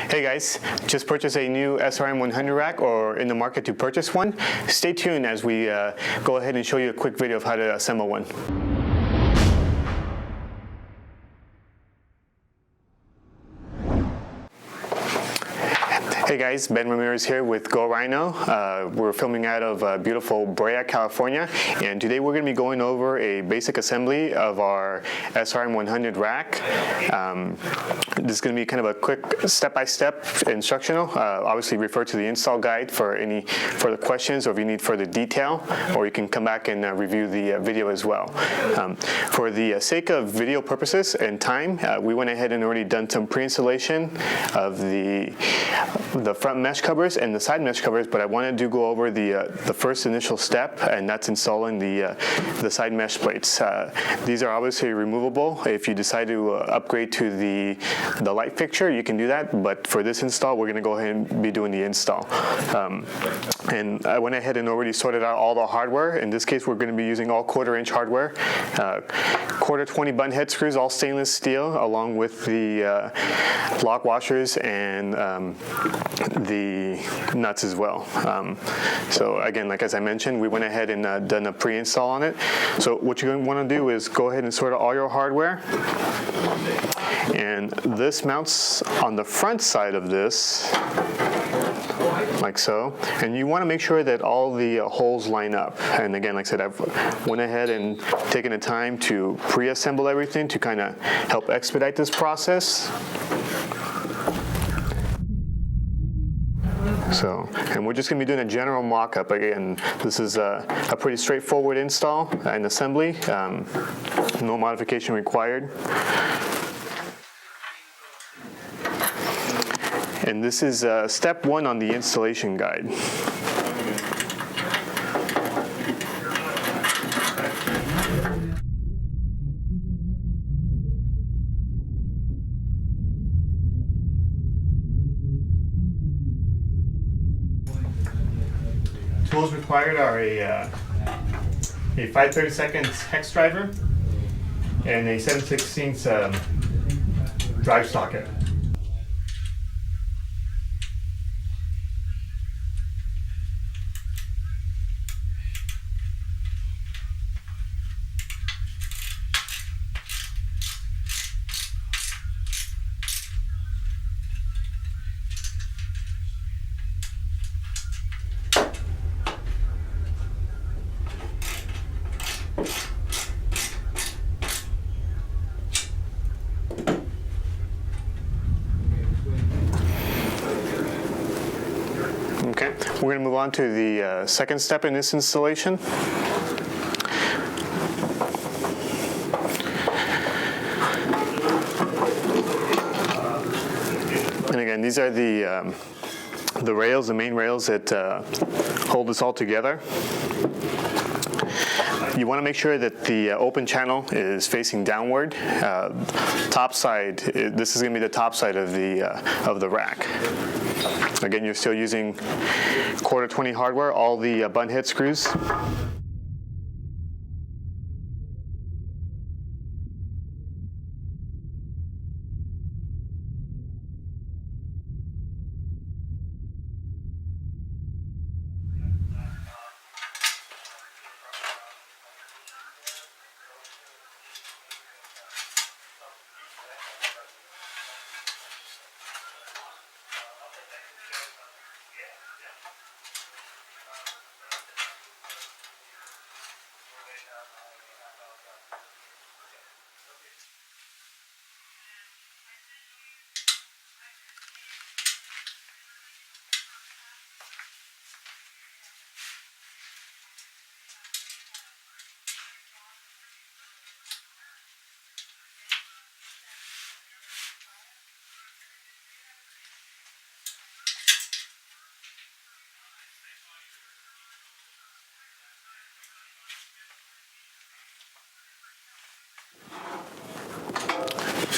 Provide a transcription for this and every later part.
Hey guys, just purchased a new SRM100 rack or in the market to purchase one. Stay tuned as we go ahead and show you a quick video of how to assemble one. Hey guys, Ben Ramirez here with Go Rhino. We're filming out of beautiful Brea, California, and today we're going to be going over a basic assembly of our SRM100 rack. This is going to be kind of a quick step-by-step instructional. Obviously refer to the install guide for any further questions or if you need further detail, or you can come back and review the video as well. For the sake of video purposes and time, we went ahead and already done some pre-installation of the front mesh covers and the side mesh covers, but I wanted to go over the first initial step, and that's installing the side mesh plates. These are obviously removable. If you decide to upgrade to the light fixture, you can do that, but for this install, we're going to go ahead and be doing the install. And I went ahead and already sorted out all the hardware. In this case, we're going to be using all 1/4-inch hardware, 1/4-20 button head screws, all stainless steel, along with the lock washers and the nuts as well. So again, like as I mentioned, we went ahead and done a pre-install on it. So what you're going to want to do is go ahead and sort out all your hardware. And this mounts on the front side of this, like so. And you want to make sure that all the holes line up. And again, like I said, I've went ahead and taken the time to pre-assemble everything to kind of help expedite this process. So, and we're just going to be doing a general mock-up. Again, this is a pretty straightforward install and assembly. No modification required. And this is step 1 on the installation guide. Tools required are a 5/32 hex driver and a 7/16 drive socket. Okay, we're going to move on to the second step in this installation. And again, these are the rails, the main rails that hold this all together. You want to make sure that the open channel is facing downward. Top side, this is going to be the top side of the rack. Again, you're still using 1/4-20 hardware, all the button head screws.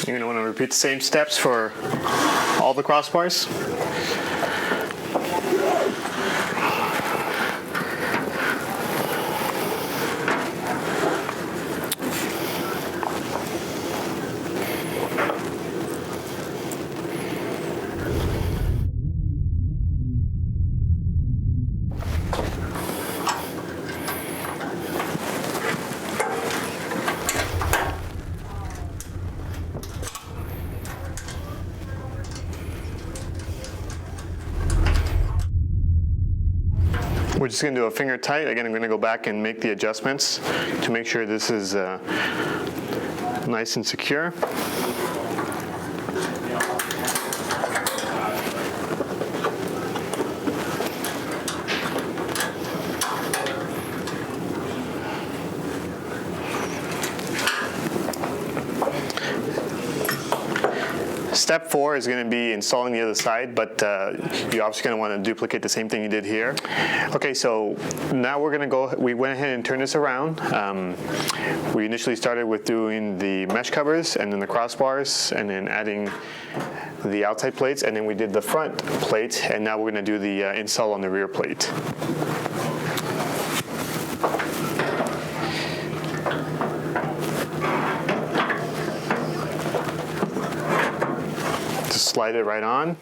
You're going to want to repeat the same steps for all the crossbars. We're just going to do a finger tight. Again, I'm going to go back and make the adjustments to make sure this is nice and secure. Step 4 is going to be installing the other side, but you're obviously going to want to duplicate the same thing you did here. Okay, so now we're going to we went ahead and turned this around. We initially started with doing the mesh covers and then the crossbars and then adding the outside plates, and then we did the front plate, and now we're going to do the install on the rear plate. Slide it right on.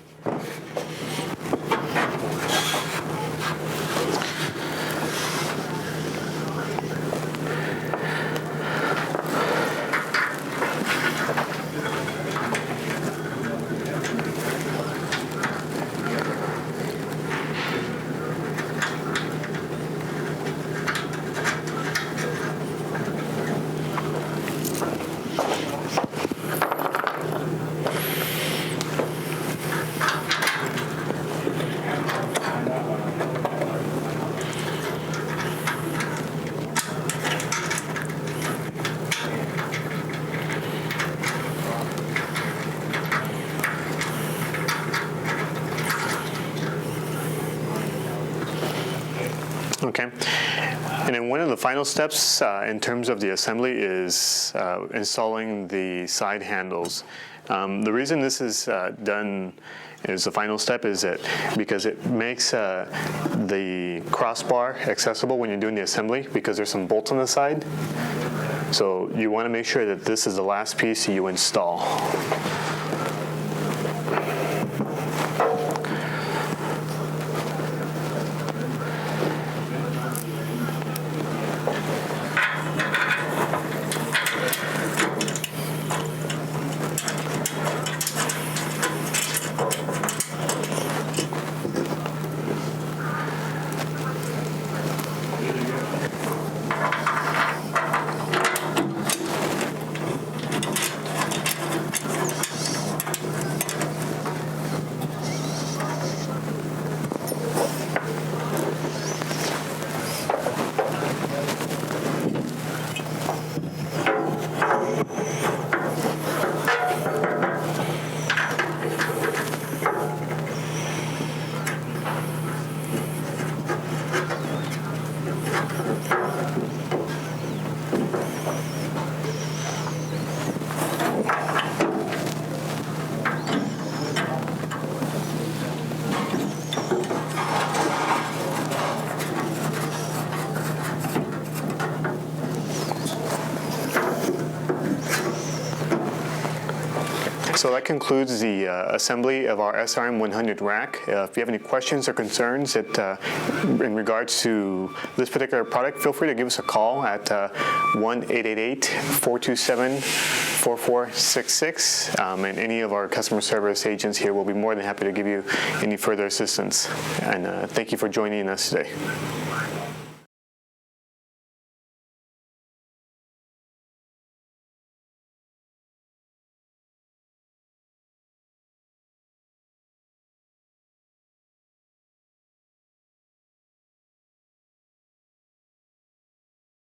Okay, and then one of the final steps in terms of the assembly is installing the side handles. The reason this is done as the final step is that because it makes the crossbar accessible when you're doing the assembly, because there's some bolts on the side. So you want to make sure that this is the last piece you install. So that concludes the assembly of our SRM100 rack. If you have any questions or concerns that, in regards to this particular product, feel free to give us a call at 1-888-427-4466, and any of our customer service agents here will be more than happy to give you any further assistance. And thank you for joining us today.